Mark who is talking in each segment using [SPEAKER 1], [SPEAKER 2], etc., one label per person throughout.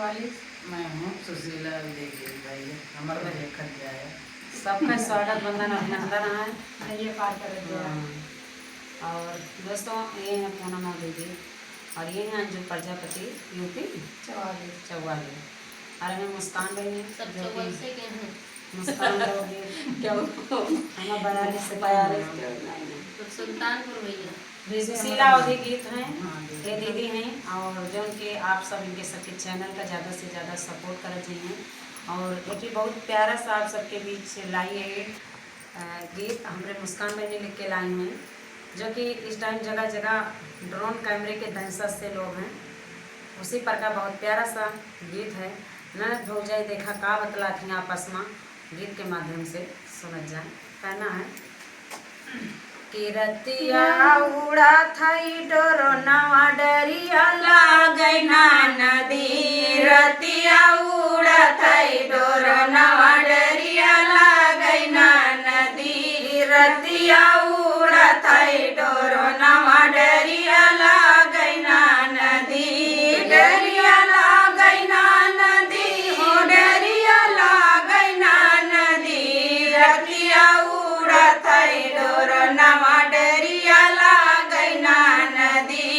[SPEAKER 1] वाली
[SPEAKER 2] मैं हूँ सुशीला देवी भाई हमारा लेखक जाए
[SPEAKER 3] सबका स्वागत वंदन अभिनंदन है।
[SPEAKER 1] ये पार कर
[SPEAKER 3] और दोस्तों ये है पूनम दीदी और ये हैं अंजू प्रजापति यूपी 44। और हमें मुस्कान भाई हैं
[SPEAKER 4] सब
[SPEAKER 3] जो
[SPEAKER 4] चौबल
[SPEAKER 3] कि
[SPEAKER 4] से क्या है
[SPEAKER 3] मुस्कान लोग क्या हमें 42 से 42
[SPEAKER 4] तो सुल्तानपुर भैया
[SPEAKER 3] सुशीला अवधि गीत हैं ये दीदी हैं और जो उनके आप सब इनके सबके चैनल का ज़्यादा से ज़्यादा सपोर्ट कर चाहिए। और एक बहुत प्यारा सा आप सबके बीच लाई है गीत हमारे मुस्कान भाई ने लिख के लाई हैं जो कि इस टाइम जगह जगह ड्रोन कैमरे के दहशत से लोग हैं उसी पर का बहुत प्यारा सा गीत है। ननद भौजाई देखा का बतला थी आपस में गीत के माध्यम से समझ जाए कहना है कि रतिया उड़ा थई डोरो नवा डरिया लागै ना नदी रतिया उड़ा थई डोरो नवा डरिया लागै ना नदी रतिया उड़ा थई डोरो नवा डरिया लागै ना नदी डरिया लागै ना नदी हो डरिया लागै ना नदी रतिया उड़ा थई डोरो नवा डरिया लागै ना नदी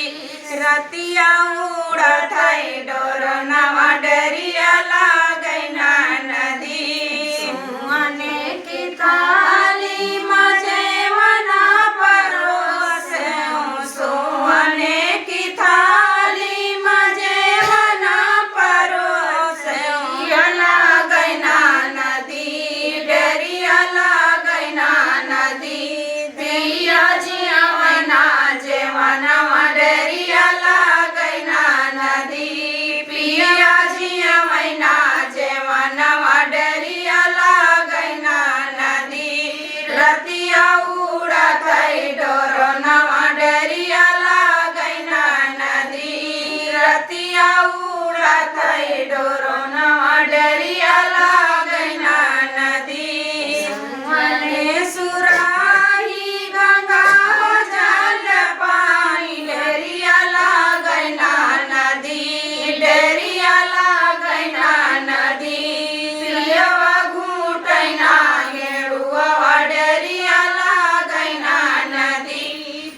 [SPEAKER 3] रतिया उड़ा थई डोरो नवा डरिया लागै ना नदी सुने की ताली मजे वना परोसे सोने की थाली मजे वना परोसे लागै ना नदी डरिया लागै ना नदी पिया जियावना जेवना डरिया लागै ना नदी पिया जियावना जेवना डरिया लागै ना नदी रतिया उड़ा थई डोरो नवा डरिया लागै ना नदी रतिया उड़ा थई डोरो नवा डरिया लागै ना नदी सुमने सुराही गंगा जल पानी डरिया लागै ना नदी डरिया लागै ना नदी पियवा घूटै ना गेरुआ डरिया लागै ना नदी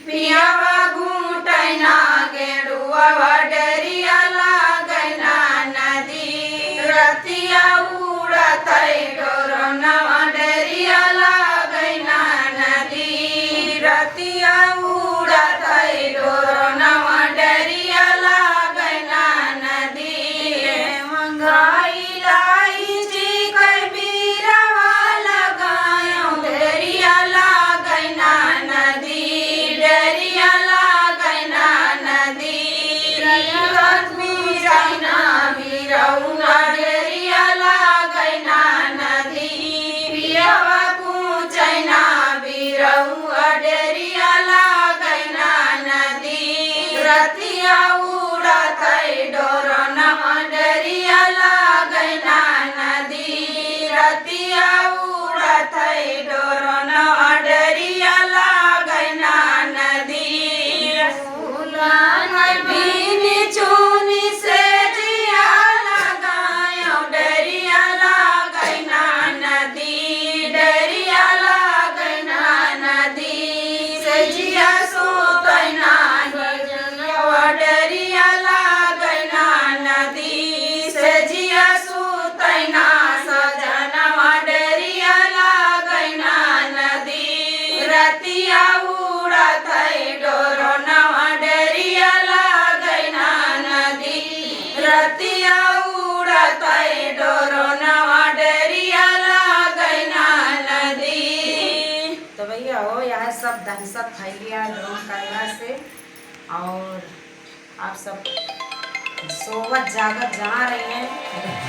[SPEAKER 3] पियवा घूटै ना गेरुआ डरिया लागै ना नदी रतिया उड़ा थई डोरो नवा डरिया लागै ना नदी रतिया उड़ा थई डोरो नवा डरिया लागै ना नदी मंगाई लाई जी कै बीरवा लगायो डरिया लागै ना नदी डरिया लागै ना नदी बीरौना बीरौना डरिया लागै ना नदी पियवा पूछै ना बीरौआ डरिया लागै ना नदी रतिया उड़ा थई डोरो नवा डरिया लागै ना नदी रतिया उड़ा थई डोरो नवा डरिया लागै ना नदी फूलन बीनी चूनी से जिया लगायो डरिया लागै ना नदी डरिया लागै ना नदी से जिया सुतै ना जनवा डरिया लागै ना नदी से जिया सुतै ना सजनवा डरिया लागै ना नदी रतिया उड़ा थई डोरो नवा डरिया लागै ना नदी रतिया उड़ा थई डोरो नवा डरिया लागै ना नदी। तो भैया हो यह सब दहशत फैली है ड्रोन कैमरा से और आप सब सोवत जागत जहाँ रही हैं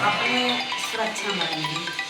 [SPEAKER 3] अपने सुरक्षा में रहेंगे।